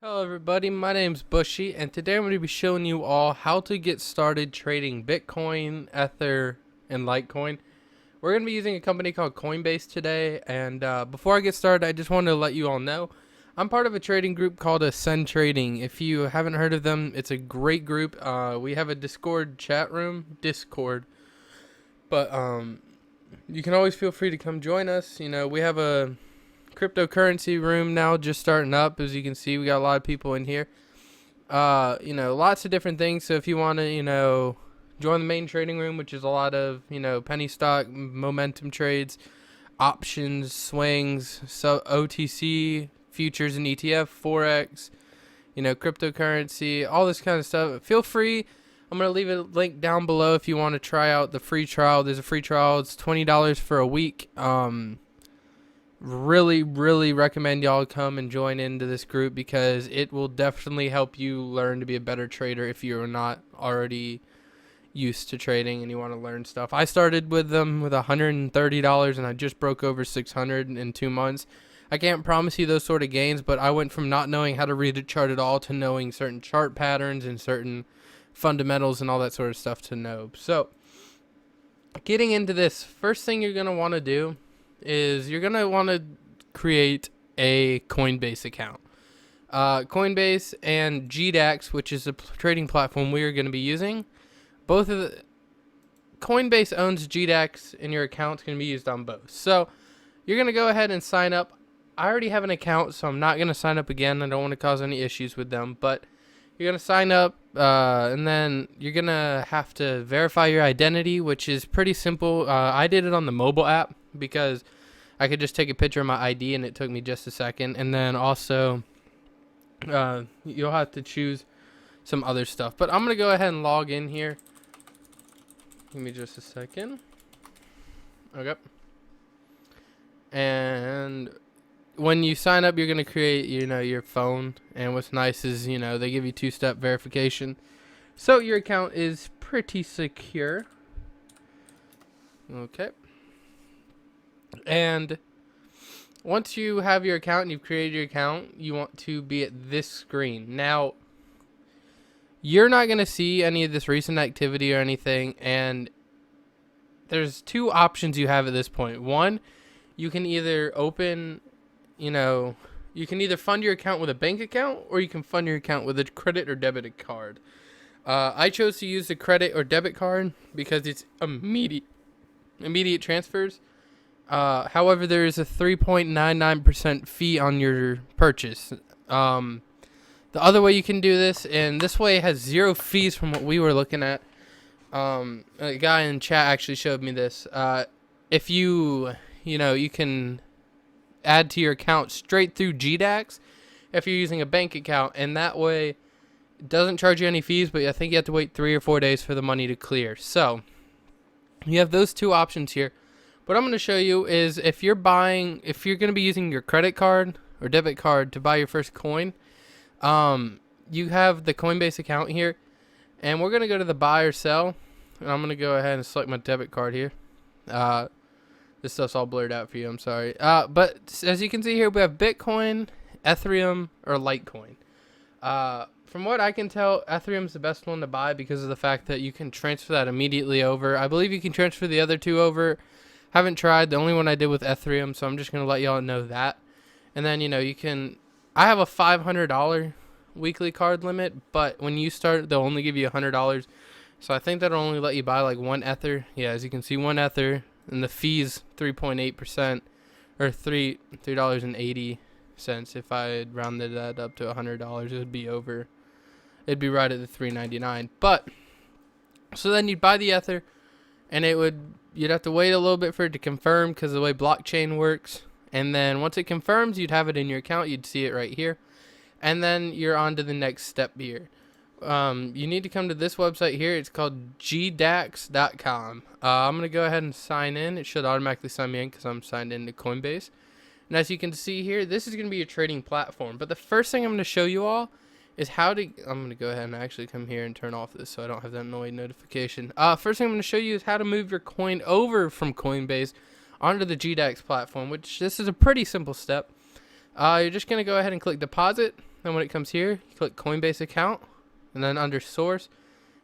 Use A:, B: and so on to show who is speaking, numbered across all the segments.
A: Hello everybody, my name's Bushy, and today I'm going to be showing you all how to get started trading Bitcoin, Ether, and Litecoin. We're going to be using a company called Coinbase today, and before I get started, I just wanted to let you all know I'm part of a trading group called Ascend Trading. If you haven't heard of them, it's a great group. We have a Discord chat room, but you can always feel free to come join us. We have a cryptocurrency room now just starting up. As you can see, we got a lot of people in here. Lots of different things. So if you want to, join the main trading room, which is a lot of, penny stock, momentum trades, options, swings, so OTC, futures and ETF, Forex, cryptocurrency, all this kind of stuff. Feel free. I'm going to leave a link down below if you want to try out the free trial. There's a free trial. It's $20 for a week. Really recommend y'all come and join into this group because it will definitely help you learn to be a better trader if you're not already used to trading and you want to learn stuff. I started with them with $130 and I just broke over 600 in 2 months. I can't promise you those sort of gains, but I went from not knowing how to read a chart at all to knowing certain chart patterns and certain fundamentals and all that sort of stuff to know. So getting into this, first thing you're going to want to do is you're going to want to create a Coinbase account. Coinbase and GDAX, which is a trading platform we are going to be using. Both of the Coinbase owns GDAX and your account's going to be used on both. So you're going to go ahead and sign up. I already have an account, so I'm not going to sign up again. I don't want to cause any issues with them, but you're going to sign up and then you're going to have to verify your identity, which is pretty simple. I did it on the mobile app because I could just take a picture of my ID and it took me just a second. And then also you'll have to choose some other stuff. But I'm going to go ahead and log in here. Give me just a second. Okay. And when you sign up, you're going to create, your phone. And what's nice is, they give you 2-step verification. So your account is pretty secure. Okay. And once you have your account and you've created your account, you want to be at this screen. Now, you're not going to see any of this recent activity or anything. And there's two options you have at this point. One, you can either you can either fund your account with a bank account or you can fund your account with a credit or debit card. I chose to use the credit or debit card because it's immediate transfers. However, there is a 3.99% fee on your purchase. The other way you can do this, and this way has zero fees from what we were looking at. A guy in chat actually showed me this. If you can add to your account straight through GDAX if you're using a bank account, and that way it doesn't charge you any fees, but I think you have to wait 3 or 4 days for the money to clear. So you have those two options here. What I'm going to show you is if you're going to be using your credit card or debit card to buy your first coin, you have the Coinbase account here, and we're going to go to the buy or sell, and I'm going to go ahead and select my debit card here. This stuff's all blurred out for you, I'm sorry. But as you can see here, we have Bitcoin, Ethereum, or Litecoin. From what I can tell, Ethereum's the best one to buy because of the fact that you can transfer that immediately over. I believe you can transfer the other two over. Haven't tried. The only one I did with Ethereum, so I'm just going to let y'all know that. And then, I have a $500 weekly card limit, but when you start, they'll only give you $100. So I think that'll only let you buy like one Ether. Yeah, as you can see, one Ether. And the fees 3.8% or $3.80. If I had rounded that up to $100, it would be over. It'd be right at the $3.99. But so then you'd buy the Ether, and you'd have to wait a little bit for it to confirm because of the way blockchain works. And then once it confirms, you'd have it in your account. You'd see it right here, and then you're on to the next step here. You need to come to this website here. It's called gdax.com. I'm going to go ahead and sign in. It should automatically sign me in because I'm signed into Coinbase. And as you can see here, this is going to be a trading platform. But the first thing I'm going to show you all is I'm going to go ahead and actually come here and turn off this so I don't have that annoying notification. First thing I'm going to show you is how to move your coin over from Coinbase onto the GDAX platform, which this is a pretty simple step. You're just going to go ahead and click deposit. Then when it comes here, you click Coinbase account, and then under source,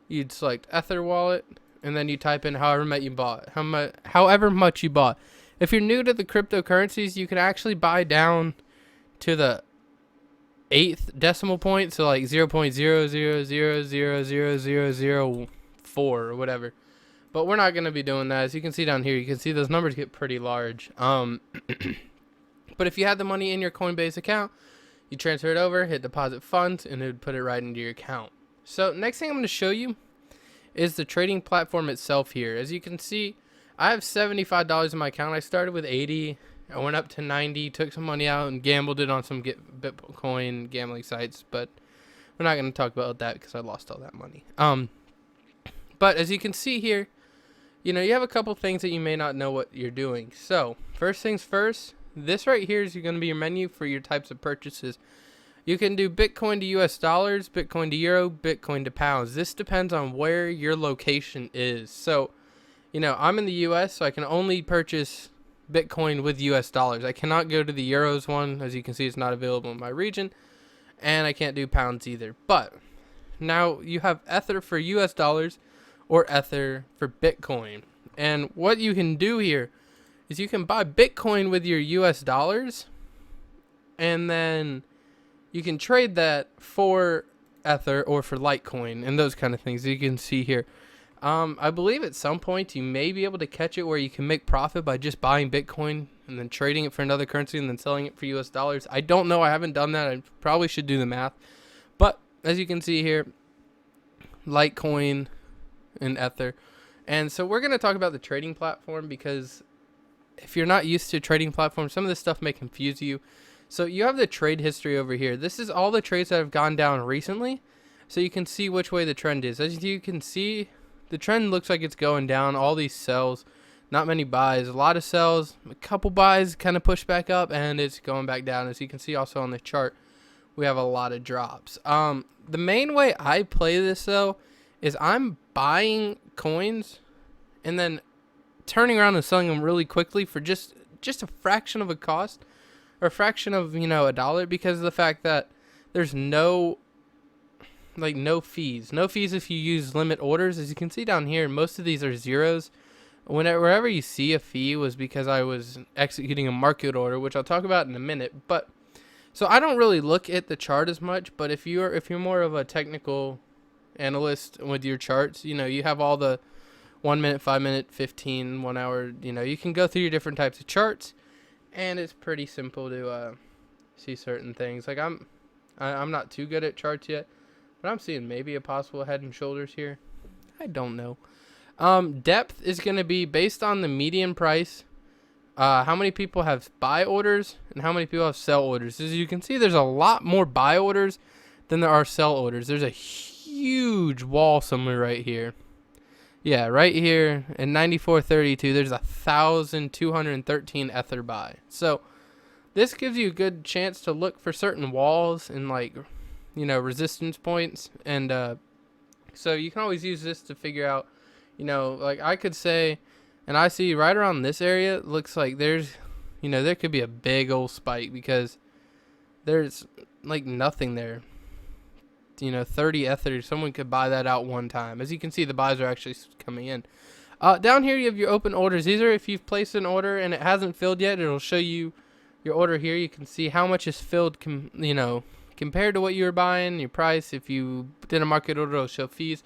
A: you'd select Ether wallet, and then you type in however much you bought, however much you bought. If you're new to the cryptocurrencies, you can actually buy down to the 8th decimal point, so like 0.000000004 or whatever. But we're not going to be doing that. As you can see down here, you can see those numbers get pretty large. But if you had the money in your Coinbase account, you transfer it over, hit deposit funds, and it would put it right into your account. So next thing I'm going to show you is the trading platform itself here. As you can see, I have $75 in my account. I started with 80. I went up to 90, took some money out, and gambled it on some Bitcoin gambling sites. But we're not going to talk about that because I lost all that money. But as you can see here, you have a couple things that you may not know what you're doing. So first things first, this right here is going to be your menu for your types of purchases. You can do Bitcoin to US dollars, Bitcoin to euro, Bitcoin to pounds. This depends on where your location is. So, I'm in the US, so I can only purchase Bitcoin with US dollars. I cannot go to the euros one. As you can see, it's not available in my region. And I can't do pounds either. But now you have Ether for US dollars or Ether for Bitcoin. And what you can do here is you can buy Bitcoin with your US dollars, and then you can trade that for Ether or for Litecoin and those kind of things you can see here. I believe at some point you may be able to catch it where you can make profit by just buying Bitcoin and then trading it for another currency and then selling it for US dollars. I don't know. I haven't done that. I probably should do the math. But as you can see here, Litecoin and Ether. And so we're going to talk about the trading platform, because if you're not used to trading platforms, some of this stuff may confuse you. So you have the trade history over here. This is all the trades that have gone down recently, so you can see which way the trend is. As you can see, the trend looks like it's going down. All these sells, not many buys, a lot of sells, a couple buys kind of push back up, and it's going back down. As you can see also on the chart, we have a lot of drops. The main way I play this though is I'm buying coins and then turning around and selling them really quickly for just a fraction of a cost, or a fraction of a dollar, because of the fact that there's no fees if you use limit orders. As you can see down here, most of these are zeros. Wherever you see a fee was because I was executing a market order, which I'll talk about in a minute. But so I don't really look at the chart as much, but if you're more of a technical analyst with your charts, you have all the 1 minute, 5 minute, 15, 1 hour, you can go through your different types of charts, and it's pretty simple to see certain things. Like I'm not too good at charts yet, but I'm seeing maybe a possible head and shoulders here. I don't know. Depth is going to be based on the median price, how many people have buy orders and how many people have sell orders. As you can see, there's a lot more buy orders than there are sell orders. There's a huge wall somewhere right here. Yeah, right here in 94.32, there's 1,213 Ether buy. So this gives you a good chance to look for certain walls and resistance points. And so you can always use this to figure out, like I could say, and I see right around this area, it looks like there's, there could be a big old spike because there's like nothing there. 30 Ether, someone could buy that out one time. As you can see, the buys are actually coming in. Down here, you have your open orders. These are if you've placed an order and it hasn't filled yet, it'll show you your order here. You can see how much is filled, compared to what you were buying, your price. If you did a market order, it'll show fees.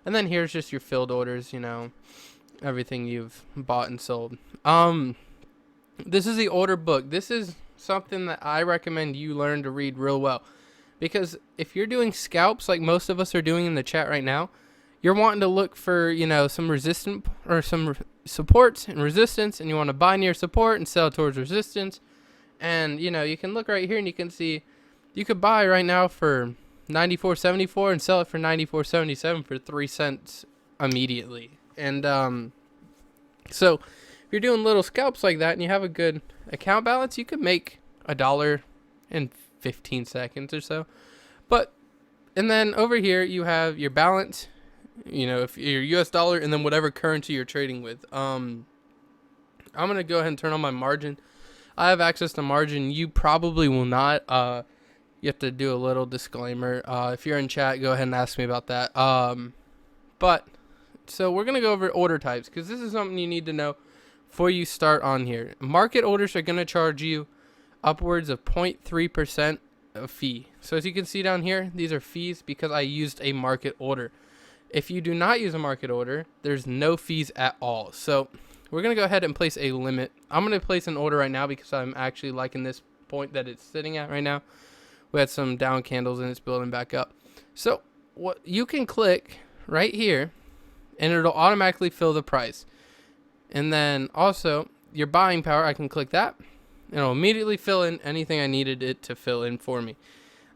A: And then here's just your filled orders, everything you've bought and sold. This is the order book. This is something that I recommend you learn to read real well. Because if you're doing scalps like most of us are doing in the chat right now, you're wanting to look for, some resistant or some supports and resistance, and you want to buy near support and sell towards resistance. And, you can look right here and you can see you could buy right now for 94.74 and sell it for 94.77 for 3 cents immediately. And so if you're doing little scalps like that and you have a good account balance, you could make $1 in 15 seconds or so. And then over here you have your balance, if your US dollar, and then whatever currency you're trading with. I'm going to go ahead and turn on my margin. I have access to margin. You probably will not. You have to do a little disclaimer. If you're in chat, go ahead and ask me about that. But so we're gonna go over order types because this is something you need to know before you start on here. Market orders are gonna charge you upwards of 0.3% of fee. So as you can see down here, these are fees because I used a market order. If you do not use a market order, there's no fees at all. So we're going to go ahead and place a limit. I'm going to place an order right now because I'm actually liking this point that it's sitting at right now. We had some down candles and it's building back up. So what you can click right here and it'll automatically fill the price. And then also your buying power, I can click that. It'll immediately fill in anything I needed it to fill in for me.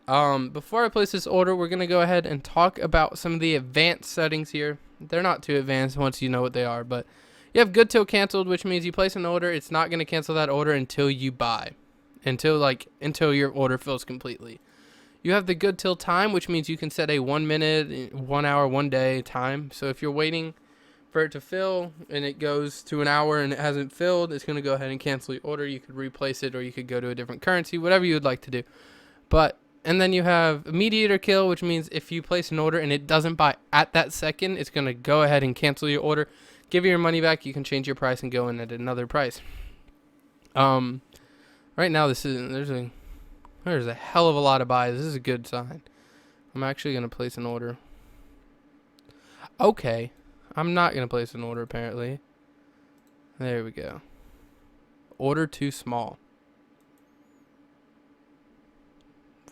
A: Before I place this order, we're going to go ahead and talk about some of the advanced settings here. They're not too advanced once you know what they are, but you have good till canceled, which means you place an order. It's not going to cancel that order until you buy, until your order fills completely. You have the good till time, which means you can set a 1 minute, 1 hour, 1 day time. So if you're waiting for it to fill and it goes to an hour and it hasn't filled, it's going to go ahead and cancel your order. You could replace it or you could go to a different currency, whatever you would like to do. And then you have immediate or kill, which means if you place an order and it doesn't buy at that second, it's going to go ahead and cancel your order, give you your money back. You can change your price and go in at another price. Right now there's a hell of a lot of buys. This is a good sign. I'm actually going to place an order. Okay. I'm not going to place an order, apparently. There we go. Order too small.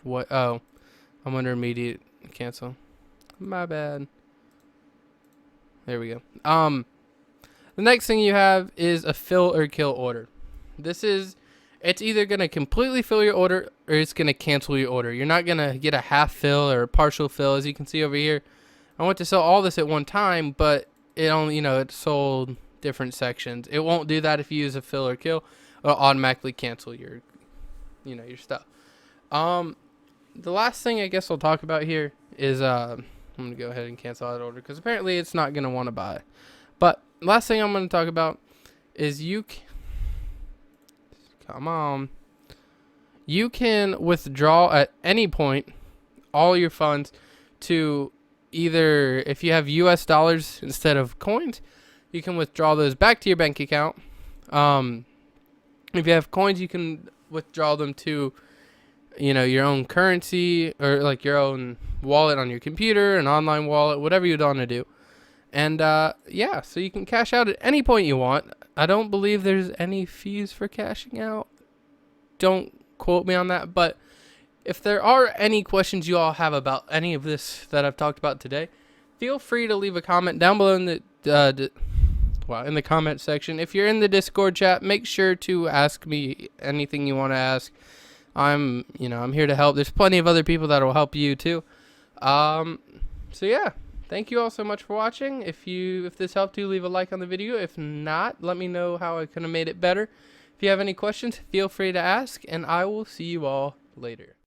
A: What? Oh. I'm under immediate cancel. My bad. There we go. The next thing you have is a fill or kill order. It's either going to completely fill your order or it's going to cancel your order. You're not going to get a half fill or a partial fill. As you can see over here, I want to sell all this at one time, but it only, it sold different sections. It won't do that if you use a fill or kill. It'll automatically cancel your stuff. The last thing I guess I'll talk about here is I'm going to go ahead and cancel that order because apparently it's not going to want to buy. But last thing I'm going to talk about is you can withdraw at any point all your funds to either, if you have US dollars instead of coins, you can withdraw those back to your bank account. If you have coins, you can withdraw them to, your own currency or like your own wallet on your computer, an online wallet, whatever you'd want to do. And so you can cash out at any point you want. I don't believe there's any fees for cashing out. Don't quote me on that, but if there are any questions you all have about any of this that I've talked about today, feel free to leave a comment down below in the comment section. If you're in the Discord chat, make sure to ask me anything you want to ask. I'm here to help. There's plenty of other people that will help you too. So yeah, thank you all so much for watching. If this helped you, leave a like on the video. If not, let me know how I could have made it better. If you have any questions, feel free to ask, and I will see you all later.